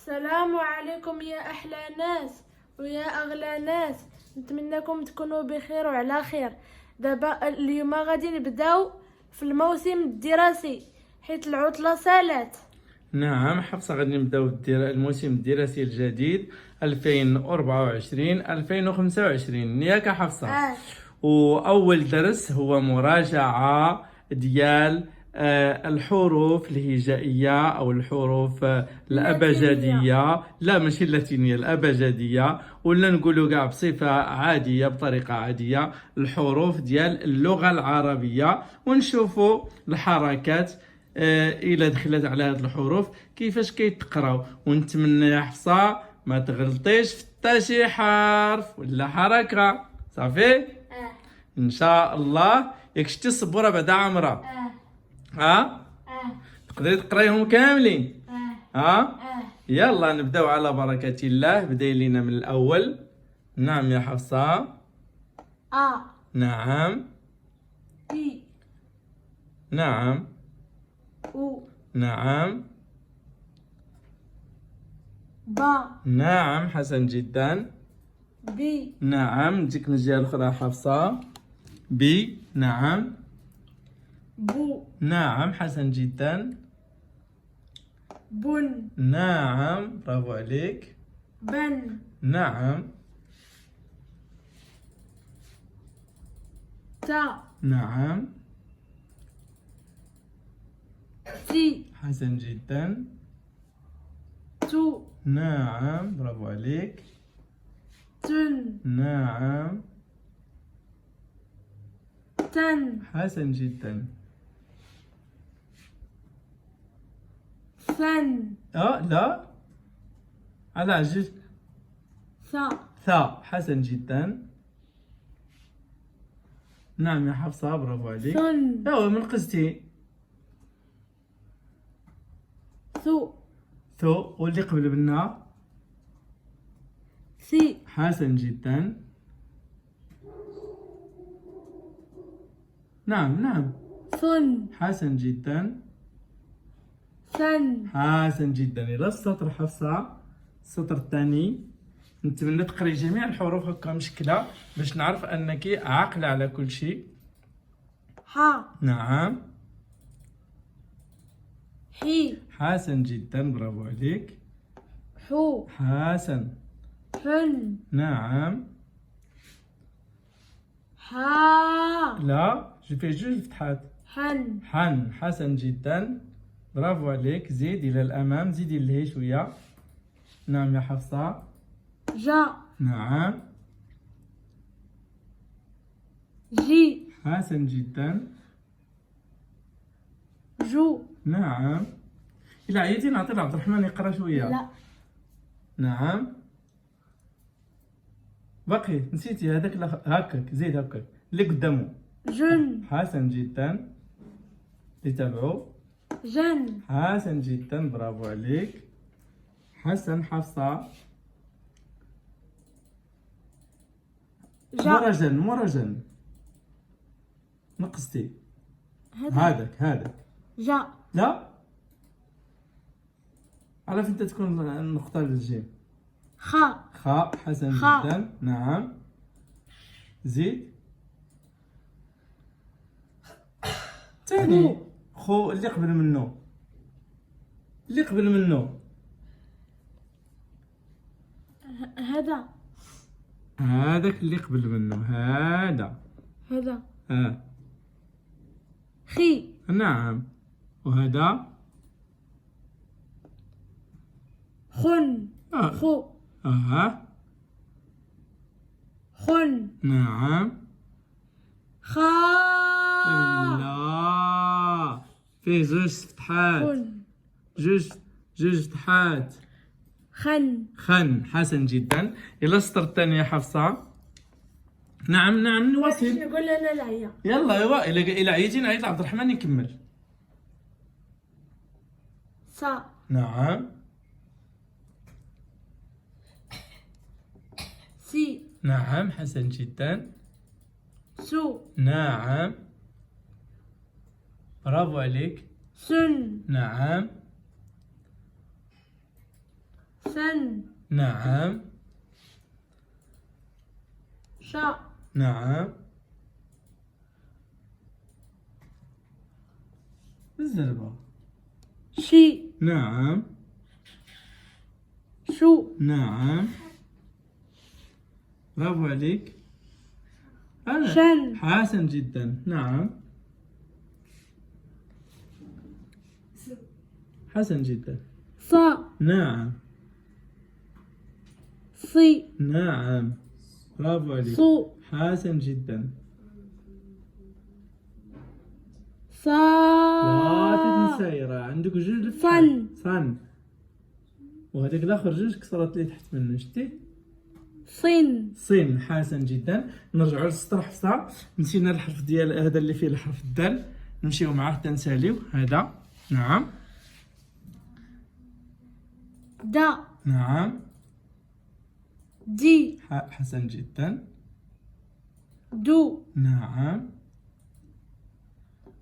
السلام عليكم يا أحلى ناس ويا أغلى ناس. نتمنىكم تكونوا بخير وعلى خير. دابا اليوم غادي نبداو في الموسم الدراسي حيت العطلة سالات. نعم حفصة، غادي نبداو الموسم الدراسي الجديد 2024-2025 ياك حفصة؟ وأول درس هو مراجعة ديال الحروف الهجائية أو الحروف الأبجدية. لا ماشي اللاتينية، الأبجدية، ولا نقولوا كاع بصفة عادية بطريقة عادية الحروف ديال اللغة العربية، ونشوفوا الحركات إلا دخلت على هذه الحروف كيفاش كيتقراو. ونتمنى يا حفصة ما تغلطيش في حتى شي حرف ولا حركة. صافي ان شاء الله. ياك شتي السبوره بعدا عامره؟ تقدري تقرايهم كاملين؟ يلا نبداو على بركه الله. بداي لينا من الاول. نعم يا حفصه. نعم. إي. نعم. أو. نعم. با. نعم حسن جدا. بي. نعم نجيك من الجهه الاخرى حفصه. بي. نعم. بو. نعم حسن جدا. بن. نعم برافو عليك. بن. نعم. تا. نعم. تي. حسن جدا. تو. نعم برافو عليك. تن. نعم. تن. حسن جدا. ثن. لا على عجل. ثا. ثا. حسن جدا. نعم يا حفصة برافو عليك. ثن. من قصتي. ثو. ثو. واللي قبل بالنا. ثي. حسن جدا. نعم. ثن. حسن جدا. ثن. حسن جدا. إلى السطر حفصة، السطر الثاني. نتمنى تقري جميع الحروف هكا مشكلة باش نعرف أنك عاقلة على كل شيء. ح. نعم. حي. حسن جدا برافو عليك. حو. حسن. حن. نعم. حا. لا في جوج فتحات. حن. حن. حسن جدا برافو عليك. زيد إلى الأمام، زيدي لهي شوية. نعم يا حفصة. جا. نعم. جي. حسن جدا. جو. نعم. إلا عييتي نعطي لعبد الرحمن يقرا شوية. لا. نعم. باقي نسيتي هذاك هكاك، زيد هكاك اللي قدامه. جن. حسن جدا. اللي تابعو. جن. حسن جدا برافو عليك. حسن. حفصة. جا. مرجن نقصتي. هذاك جا. لا عرف انت تكون النقطة للجيم. خاء. حسن جدا. نعم. زيد تاني. خو اللي قبل منه. هذاك اللي قبل منه. هذا. خي. نعم. وهذا خن. خو. خن. نعم. خا. لا فيه زوج فتحات. خن. جوج فتحات. خن. حسن جدا. إلى السطر الثاني يا حفصة. نعم نواصل. نقول انا العيا. يلا ايوا الى عييتي نعيط لعبد الرحمن يكمل. صا. نعم. سي. نعم حسن جدا. سو. نعم برافو عليك. سن. نعم. سن نعم. شا نعم. بالزربة. شي نعم. شو نعم. برافو عليك. شن حسن جدا. نعم. حسن جدا. صا نعم. صي نعم. برافو عليك. صو حسن جدا. صا لا تنسى راه عندك جوج صن صن. وهذاك الاخر جوج كسرات اللي تحت منه شتي. صن صين. حسن جدا. نرجعوا للسطر حفصه. نسينا الحرف ديال هذا اللي فيه الحرف الدال، نمشيو معاه حتى نساليو هذا. نعم. دا نعم. دي حسن جدا. دو نعم.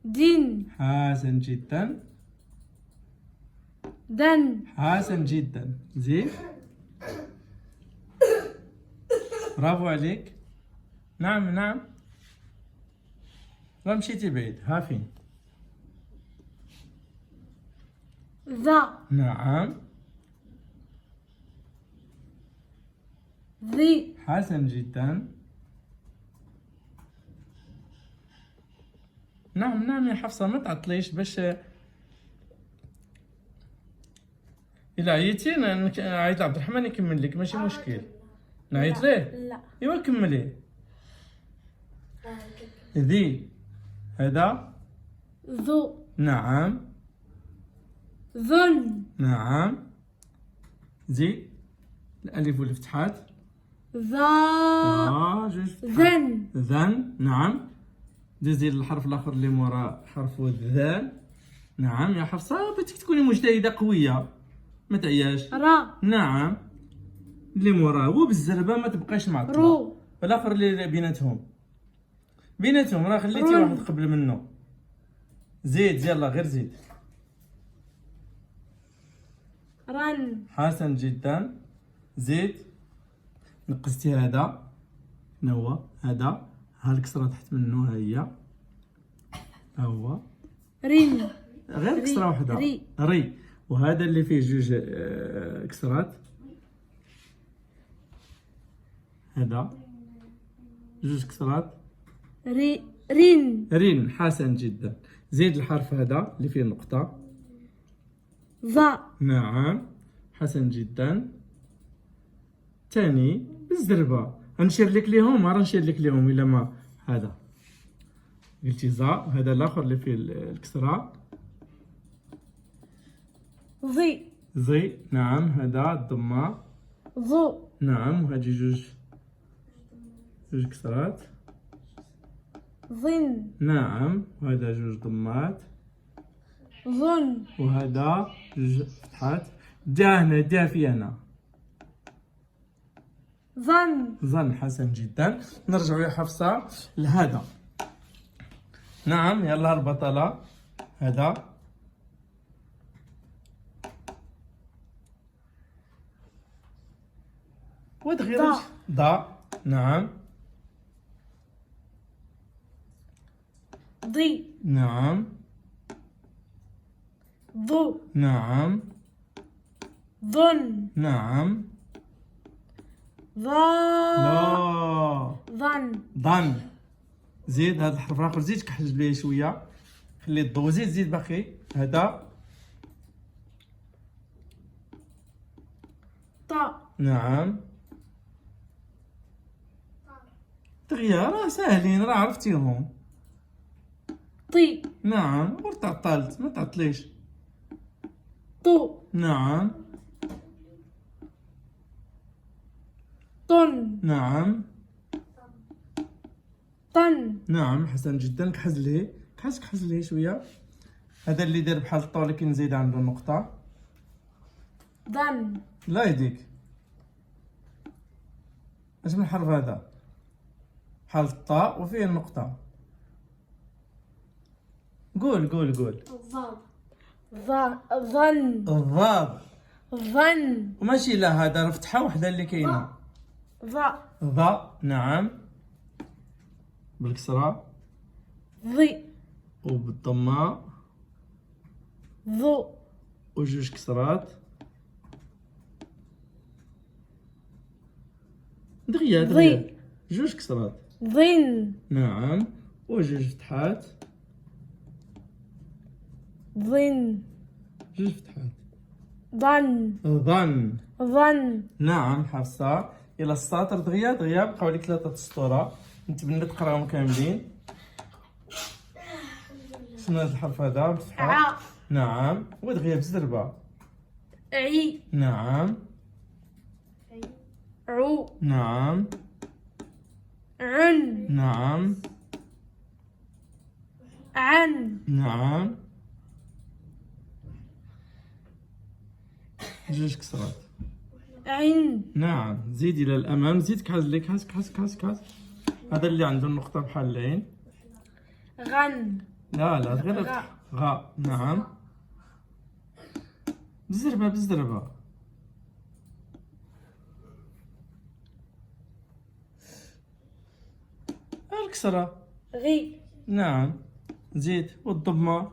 دين حسن جدا. دن حسن جدا. زين. برافو عليك. نعم نعم. راه مشيتي بعيد. ها فين. ذا نعم. ذي حسن جدا. نعم نعم يا حفصة، ما تعطليش باش إلا عييتي نعيط لعبد الرحمن يكمل لك، ماشي مشكل. نعيط ليه؟ لا ايوا كملي. ذي هذا. ذو نعم. ذن نعم. زي الألف والفتحات. ذا جوج فتحات. ذن ذن. نعم. زي الحرف الآخر اللي مورا حرف الذال. نعم يا حفصة، بغيتك تكوني مجتهدة قوية ما تعياش. را نعم. اللي موراه هو بالزربة ما تبقاش معطلة. رو والآخر اللي بيناتهم راه خليتي رن. واحد قبل منه. زيد يلا غير زيد. رن حسن جدا. زيد. نقصتي هذا. شنو هو هذا؟ ها الكسرة تحت منه ها هي. ها هو. رين غير كسرة واحدة. ري. وهذا اللي فيه جوج كسرات. هذا جوج كسرات. رين رين. حسن جدا. زيد الحرف هذا اللي فيه نقطة. ظا نعم. حسن جدا. تاني بالزربة. غنشير لك ليهم، راه نشير لك ليهم إلا ما هذا قلتي زا. هذا الآخر اللي فيه الكسرة. ظي زي. نعم. هذا الضمة. ظو نعم. وهذه جوج كسرات. ظن نعم. وهذا جوج ضمات. ظن وهذا جوج فتحات. دا هنا دا في هنا. ظن ظن. حسن جدا. نرجعوا يا حفصة لهذا. نعم. يلا البطلة. هذا ضا. ضا. نعم. ضي نعم. ضو نعم. ظن نعم. ظا لا. ظن ضن. زيد هذا الحرف الاخر. زيد كحل ليه شويه. خلي الضو. زيد باقي. هذا. طا نعم. دغيا راه ساهلين راه عرفتيهم. طي نعم. غير تعطلت ما تعطليش. طو نعم. طن نعم. طن نعم. حسن جدا. كحز ليه شويه. هذا اللي دار بحال الطاء ولكن نزيد عنده نقطه. ظن لا يديك. اش من الحرف هذا؟ بحال الطاء وفيه النقطة. قول. ظن الضاد. ظن. وماشي لا، هذا راه فتحة وحدة اللي كاينة. ظا. ظا. نعم. بالكسرة. ظي. وبالضمة. ظو. وجوج كسرات. دغيا ضي. جوج كسرات. ظن. نعم. وجوج فتحات. ظن. جوج فتحات. ظن. ظن. ظن. نعم حفصة. إلى السطر دغيا بقاو لك 3 سطورة، نتمنى تقراهم كاملين. شنو هذا الحرف هذا بفتحة؟ ع. نعم. ودغيا بزربة. عي. نعم. عو. نعم. عن. نعم. عن. نعم. جوج كسرات. عن. نعم. زيد إلى الأمام، زيد كحز لي، كحز كحز كحز كحز. هذا اللي عنده النقطة بحال العين. غن. لا لا غير غا. غا. نعم. بزربة بزربة. الكسرة. غي. نعم. زيد. والضمة.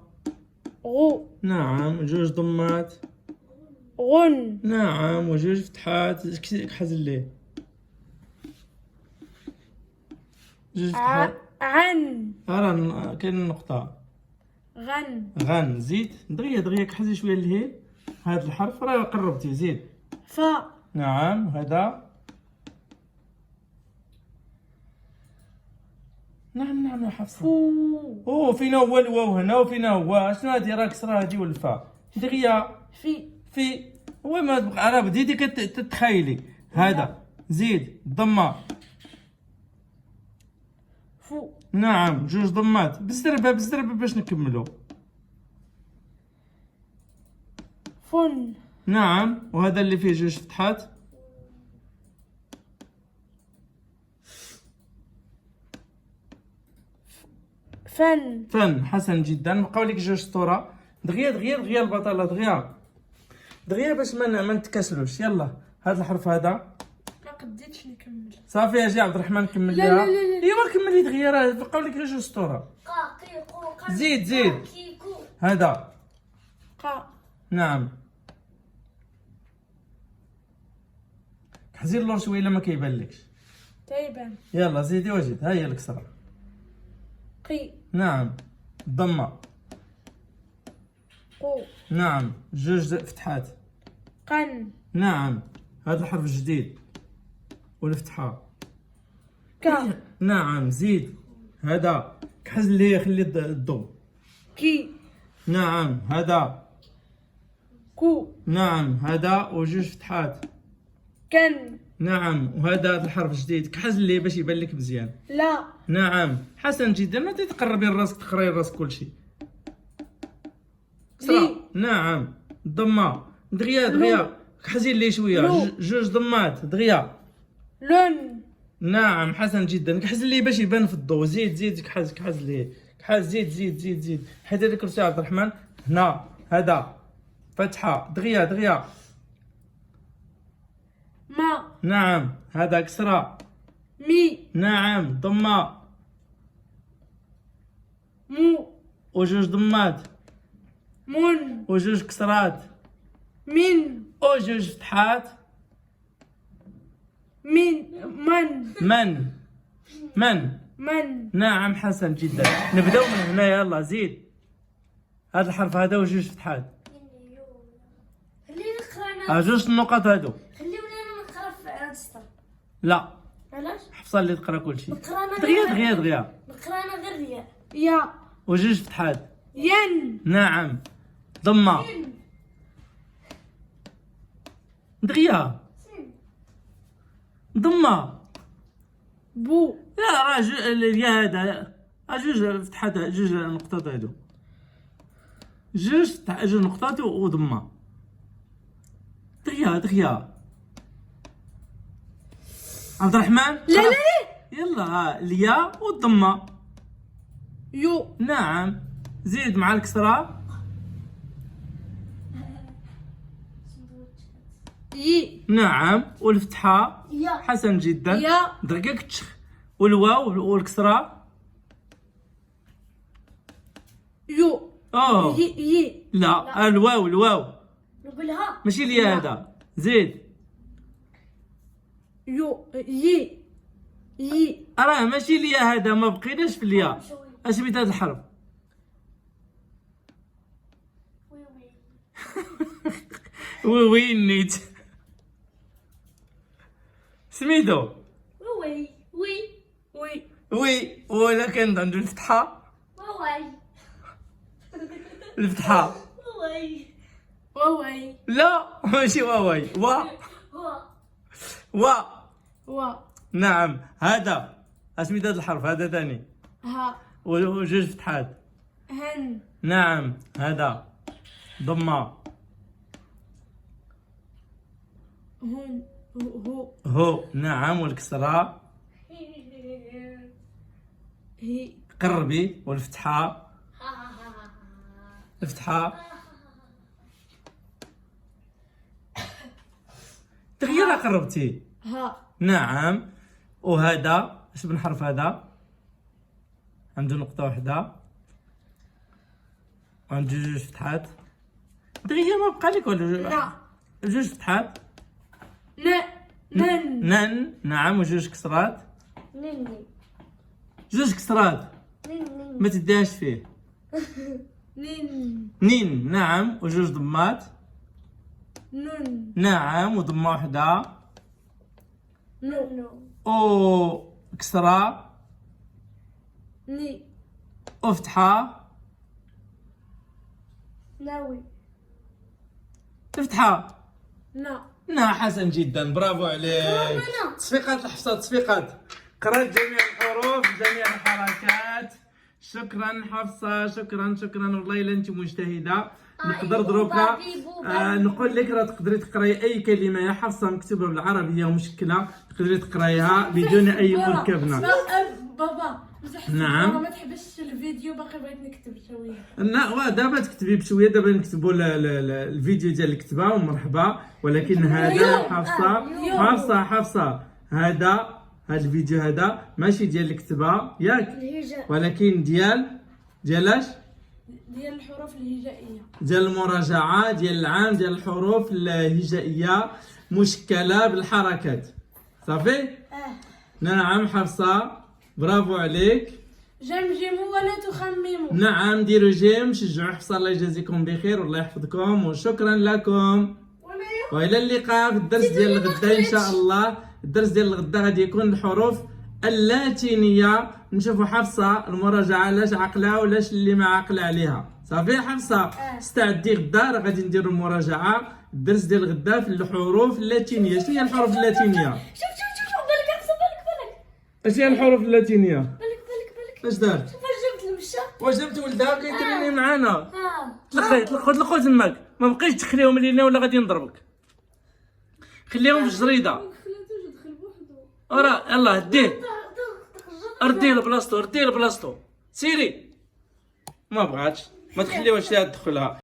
غو. نعم. جوج ضمات. غن. نعم. وجوج فتحات. كحز ليه. جوج فتحات. عن. راه كاين النقطة. غن. غن. زيد دغيا دغيا كحزي شوية لهيه. هذا الحرف راه قربتي. زيد. فا. نعم. هذا. نعم يا حفصة. فو. فينا هو الواو هنا، وفينا هو شنو هادي؟ راه كسرة هادي والفاء. دغيا في. هو ما تبقى راه بديتي كتتخيلي. هذا. زيد. ضمة. فو. نعم. جوج ضمات. بزربة بزربة باش نكملو. فن. نعم. وهذا اللي فيه جوج فتحات. فن. فن. حسن جدا. بقاو لك جوج سطورة. دغيا دغيا دغيا البطلة. دغيا دغيا باش ما نتكاسلوش. يلا هذا الحرف هذا. ما قديتش نكمل. صافي اجي عبد الرحمن كمل لا ليها. لا لا لا. ايوا كملي دغيا، راه بقاو لك غير جوج سطورة. زيد زيد. هذا. قا. نعم. حزي اللور شويه الا ما كيبان لكش. تيبان. يلا زيدي وجد. ها هي الكسرة. قي. نعم. ضمة. قو. نعم. جوج فتحات. قن. نعم. هذا الحرف جديد والفتحة. كا. نعم. زيد. هذا كحز لي، خلي الضوء. كي. نعم. هذا. كو. نعم. هذا وجوج فتحات. كن. نعم. وهذا الحرف جديد كحز لي باش يبان لك مزيان. لا. نعم. حسن جدا. ما تقربي لراسك تقراي راسك كلشي. كسرة. نعم. ضمة. دغيا دغيا كحزي لي شويه. جوج ضمات. دغيا. لون. نعم. حسن جدا. كحز لي باش يبان في الضوء. زيد زيد كحز لي. كحز. زيد زيد زيد زيد. حيد هذا الكرسي عبد الرحمن. هنا. هذا فتحة. دغيا دغيا. ما. نعم. هذا كسرة. مي. نعم. ضمة. مو. وجوج ضمات. من. وجوج كسرات. من. وجوج فتحات. من. من. نعم. حسن جدا. نبداو من هنا. يلا زيد. هذا الحرف هذا وجوج فتحات. خلينا نقرا. جوج النقط هادو. خلينا نقرا في هذا السطر. لا. علاش؟ حفصة اللي تقرا كلشي. نقرا دغيا دغيا. نقرا انا غير الياء. يا. وجوج فتحات. ين. نعم. ضمة. دغيا. ضمة. بو. لا راه اليا هذا جوج فتحات. جوج نقطات هادو. جوج نقطات وضمة. دغيا عبد الرحمن. لا لا. يلا الياء والضمة. يو. نعم. زيد مع الكسرة. يي. نعم. والفتحة؟ يا. حسن جدا. يا. دركك تشخ. والواو والكسرة؟ يو. اوه يي. لا، الواو نقولها. ماشي الياء هذا. زيد. يو. يي. راه ماشي الياء هذا، ما بقيناش في الياء. اش سميت هذا الحرف؟ وين نيت سميتو؟ وي وي. ولا كانت عنده الفتحة؟ الفتحة؟ واوي. لا ماشي واواي. وا. نعم. هذا اسميت هذا الحرف هذا ثاني ها. وجوج فتحات. هن. نعم. هذا ضمة. هن. هو. هو. نعم. والكسرة؟ هي. قربي. والفتحة؟ الفتحة؟ تغييرها قربتي. ها. نعم. وهذا اش بن حرف هذا؟ عنده نقطة واحدة وعنده جوج فتحات. دغيا ما بقى لك ولا لا. جوج فتحات. نن. نن. نعم. وجوج كسرات. نني. جوج كسرات نني. ما تديهاش فيه. نين. نين. نعم. وجوج ضمات. نون. نعم. وضمة واحدة. نو. او كسرة. ني. وفتحة. ناوي. الفتحة. نا. حسن جدا، برافو عليك. تصفيقات الحفصة، تصفيقات. قرأت جميع الحروف جميع الحركات. شكرا حفصة، شكرا والله الا انت مجتهدة. نقدر دروكا نقول لك راه تقدري تقراي اي كلمة يا حفصة مكتوبة بالعربية ومشكلة، تقدري تقرايها بدون اي مركبنة. بابا نعم. ما تحبسش الفيديو، باقي بغيت نكتب شويه. لا دابا تكتبي بشويه، دابا نكتبوا الفيديو ديال الكتابه ومرحبا. ولكن هذا حفصه هذا الفيديو هذا ماشي ديال الكتابه ياك، ولكن ديال الحروف الهجائيه، ديال المراجعه ديال العام ديال الحروف الهجائيه مشكله بالحركات. صافي. نعم حفصه، برافو عليك. جمجموا ولا تخمموا. نعم ديروا جيم، شجعوا حفصة، الله يجازيكم بخير والله يحفظكم وشكرا لكم. والى اللقاء في الدرس ديال الغدا ان شاء الله. الدرس ديال الغدا غادي يكون الحروف اللاتينيه. نشوفوا حفصة المراجعه لاش عقلها ولاش اللي ما عقل عليها. صافي حفصة استعدي غدا راه غادي نديروا المراجعه. الدرس ديال الغدا في الحروف اللاتينيه. شنو هي الحروف اللاتينيه؟ شوف بالك حفصة، بالك اش هي الحروف اللاتينيه؟ بالك اش دارت؟ شوف اش جبت المشا. واش جبت ولدها كيتريني معانا؟ ها طلقوا تماك، ما بقيتش تخليهم لينا ولا غادي نضربك. خليهم في الجريده. خليته يدخل بوحدو. ورا يلاه ديه، رديه لبلاصتو سيري. ما بغاتش، ما تخليوهاش تدخلها.